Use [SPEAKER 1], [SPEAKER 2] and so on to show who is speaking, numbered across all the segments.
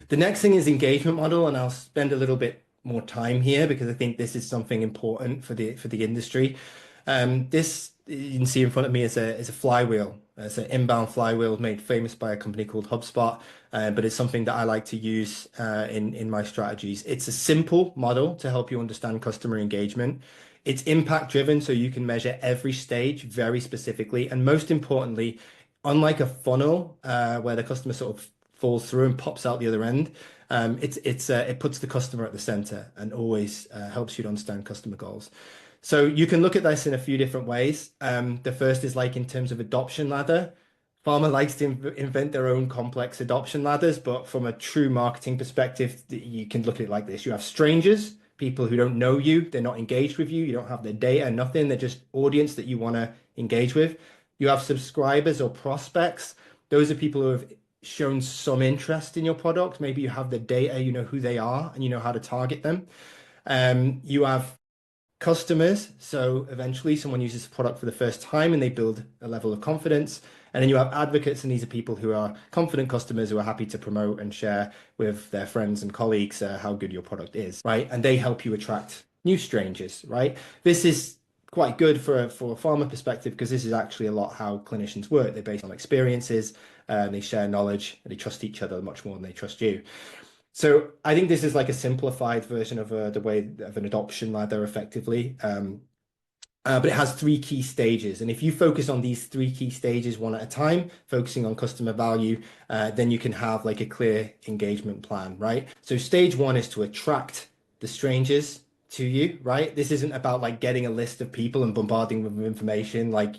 [SPEAKER 1] The next thing is engagement model, and I'll spend a little bit more time here because I think this is something important for the industry. This you can see in front of me is a flywheel. It's an inbound flywheel made famous by a company called HubSpot, but it's something that I like to use in my strategies. It's a simple model to help you understand customer engagement. It's impact driven, so you can measure every stage very specifically, and most importantly, unlike a funnel where the customer sort of falls through and pops out the other end, it puts the customer at the center and always helps you to understand customer goals. So you can look at this in a few different ways. The first is like in terms of adoption ladder. Pharma likes to invent their own complex adoption ladders, but from a true marketing perspective, you can look at it like this. You have strangers, people who don't know you, they're not engaged with you, you don't have their data, nothing, they're just audience that you want to engage with. You have subscribers or prospects. Those are people who have shown some interest in your product. Maybe you have the data, you know who they are, and you know how to target them. You have customers. So eventually someone uses the product for the first time and they build a level of confidence. And then you have advocates, and these are people who are confident customers who are happy to promote and share with their friends and colleagues how good your product is, right? And they help you attract new strangers, right? This is quite good for a pharma perspective because this is actually a lot how clinicians work. They're based on experiences, they share knowledge, and they trust each other much more than they trust you. So I think this is like a simplified version of the way of an adoption ladder effectively. But it has three key stages. And if you focus on these three key stages one at a time, focusing on customer value, then you can have like a clear engagement plan, right? So stage one is to attract the strangers to you, right? This isn't about like getting a list of people and bombarding them with information, like,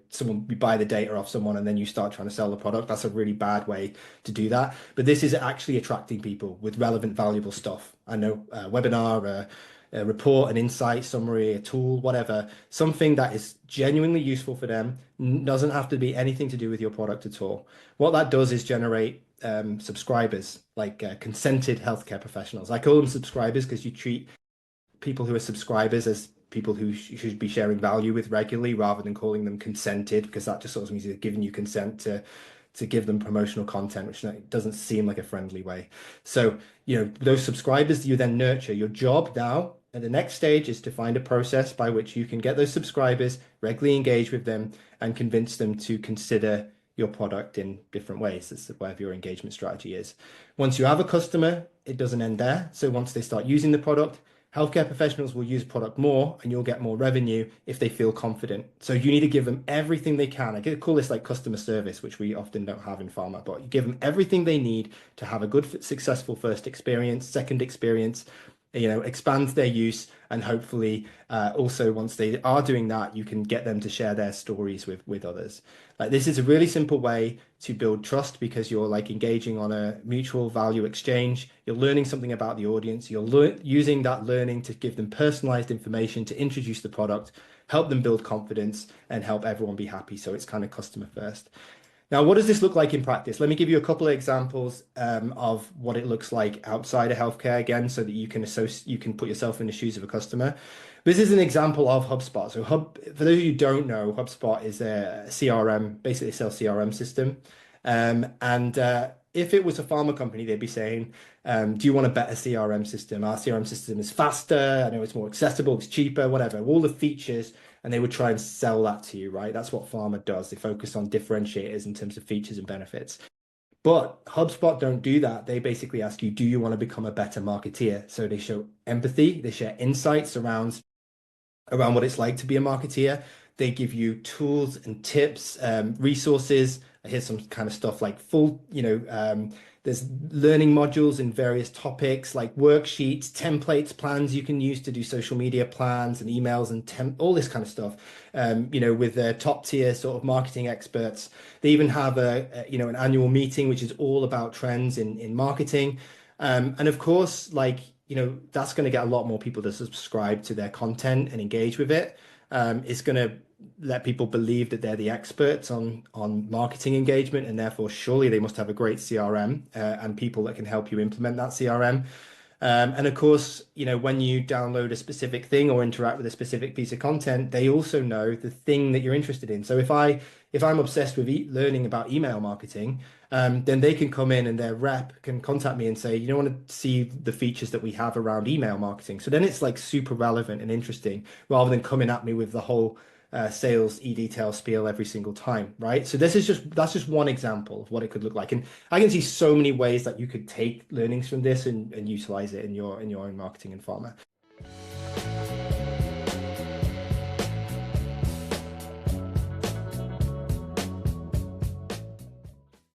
[SPEAKER 1] someone, you buy the data off someone and then you start trying to sell the product. That's a really bad way to do that. But this is actually attracting people with relevant, valuable stuff. I know a webinar, a report, an insight summary, a tool, whatever, something that is genuinely useful for them, doesn't have to be anything to do with your product at all. What that does is generate subscribers, like consented healthcare professionals. I call them subscribers because you treat people who are subscribers as people who should be sharing value with regularly rather than calling them consented, because that just sort of means they're giving you consent to give them promotional content, which doesn't seem like a friendly way. So, those subscribers you then nurture. Your job now at the next stage is to find a process by which you can get those subscribers, regularly engage with them, and convince them to consider your product in different ways. That's whatever your engagement strategy is. Once you have a customer, it doesn't end there. So once they start using the product, healthcare professionals will use product more and you'll get more revenue if they feel confident. So you need to give them everything they can. I call this like customer service, which we often don't have in pharma, but you give them everything they need to have a good, successful first experience, second experience, expand their use, and hopefully also once they are doing that, you can get them to share their stories with others. Like, this is a really simple way to build trust because you're like engaging on a mutual value exchange. You're learning something about the audience. You're using that learning to give them personalized information, to introduce the product, help them build confidence, and help everyone be happy. So it's kind of customer first. Now, what does this look like in practice? Let me give you a couple of examples of what it looks like outside of healthcare again, so that you can put yourself in the shoes of a customer. This is an example of HubSpot. So for those of you who don't know, HubSpot is a CRM, basically a sales CRM system. And if it was a pharma company, they'd be saying, do you want a better CRM system? Our CRM system is faster. I know it's more accessible. It's cheaper, whatever, all the features. And they would try and sell that to you, right? That's what pharma does. They focus on differentiators in terms of features and benefits. But HubSpot don't do that. They basically ask you, do you want to become a better marketeer? So they show empathy. They share insights around what it's like to be a marketeer. They give you tools and tips, resources. Here's some kind of stuff like there's learning modules in various topics like worksheets, templates, plans you can use to do social media plans and emails and all this kind of stuff, with their top tier sort of marketing experts. They even have an annual meeting, which is all about trends in marketing. And of course, that's going to get a lot more people to subscribe to their content and engage with it. It's going to let people believe that they're the experts on marketing engagement, and therefore surely they must have a great CRM and people that can help you implement that CRM. And of course, when you download a specific thing or interact with a specific piece of content, they also know the thing that you're interested in. So if I'm obsessed with learning about email marketing, then they can come in and their rep can contact me and say, want to see the features that we have around email marketing. So then it's like super relevant and interesting rather than coming at me with the whole sales e-detail spiel every single time, right? So that's just one example of what it could look like. And I can see so many ways that you could take learnings from this and utilize it in your own marketing and pharma.